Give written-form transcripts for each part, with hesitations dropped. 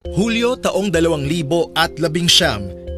Hulyo taong 2019,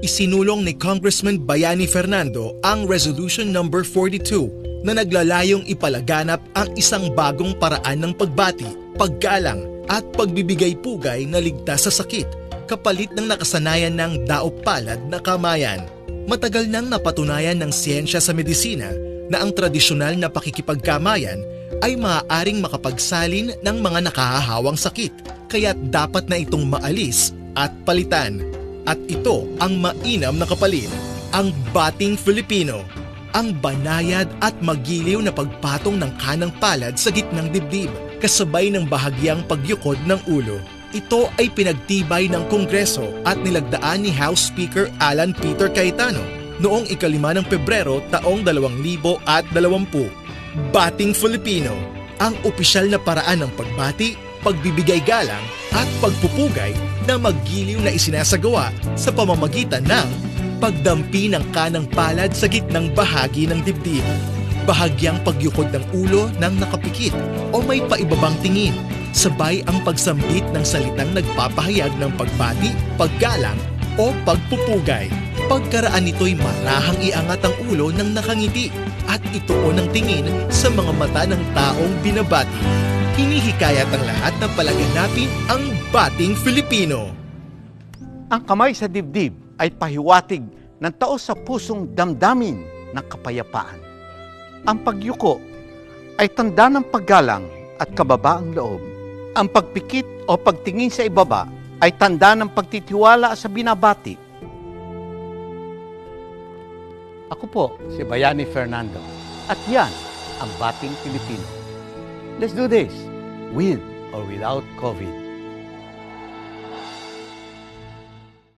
isinulong ni Congressman Bayani Fernando ang Resolution Number 42 na naglalayong ipalaganap ang isang bagong paraan ng pagbati, paggalang at pagbibigay-pugay na ligtas sa sakit kapalit ng nakasanayan ng daop-palad na kamayan. Matagal nang napatunayan ng siyensya sa medisina na ang tradisyonal na pakikipagkamayan ay maaaring makapagsalin ng mga nakahahawang sakit, kaya't dapat na itong maalis at palitan. At ito ang mainam na kapalit, ang Bating Filipino, ang banayad at magiliw na pagpatong ng kanang palad sa gitnang dibdib, kasabay ng bahagyang pagyukod ng ulo. Ito ay pinagtibay ng Kongreso at nilagdaan ni House Speaker Alan Peter Cayetano noong 5 ng Pebrero taong 2020. Bating Filipino, ang opisyal na paraan ng pagbati, pagbibigay galang at pagpupugay na maggiliw na isinasagawa sa pamamagitan ng pagdampi ng kanang palad sa gitnang bahagi ng dibdib, bahagyang pagyukod ng ulo ng nakapikit o may paibabang tingin, sabay ang pagsambit ng salitang nagpapahayag ng pagbati, paggalang o pagpupugay. Pagkaraan nito'y marahang iangat ang ulo ng nakangiti at ituon ang tingin sa mga mata ng taong binabati. Hinihikayat ang lahat na palaganapin ang Bating Filipino. Ang kamay sa dibdib ay pahiwatig ng taos sa pusong damdamin ng kapayapaan. Ang pagyuko ay tanda ng paggalang at kababaang loob. Ang pagpikit o pagtingin sa ibaba ay tanda ng pagtitiwala sa binabati. Ako po si Bayani Fernando at yan ang Bating Filipino. Let's do this with or without COVID.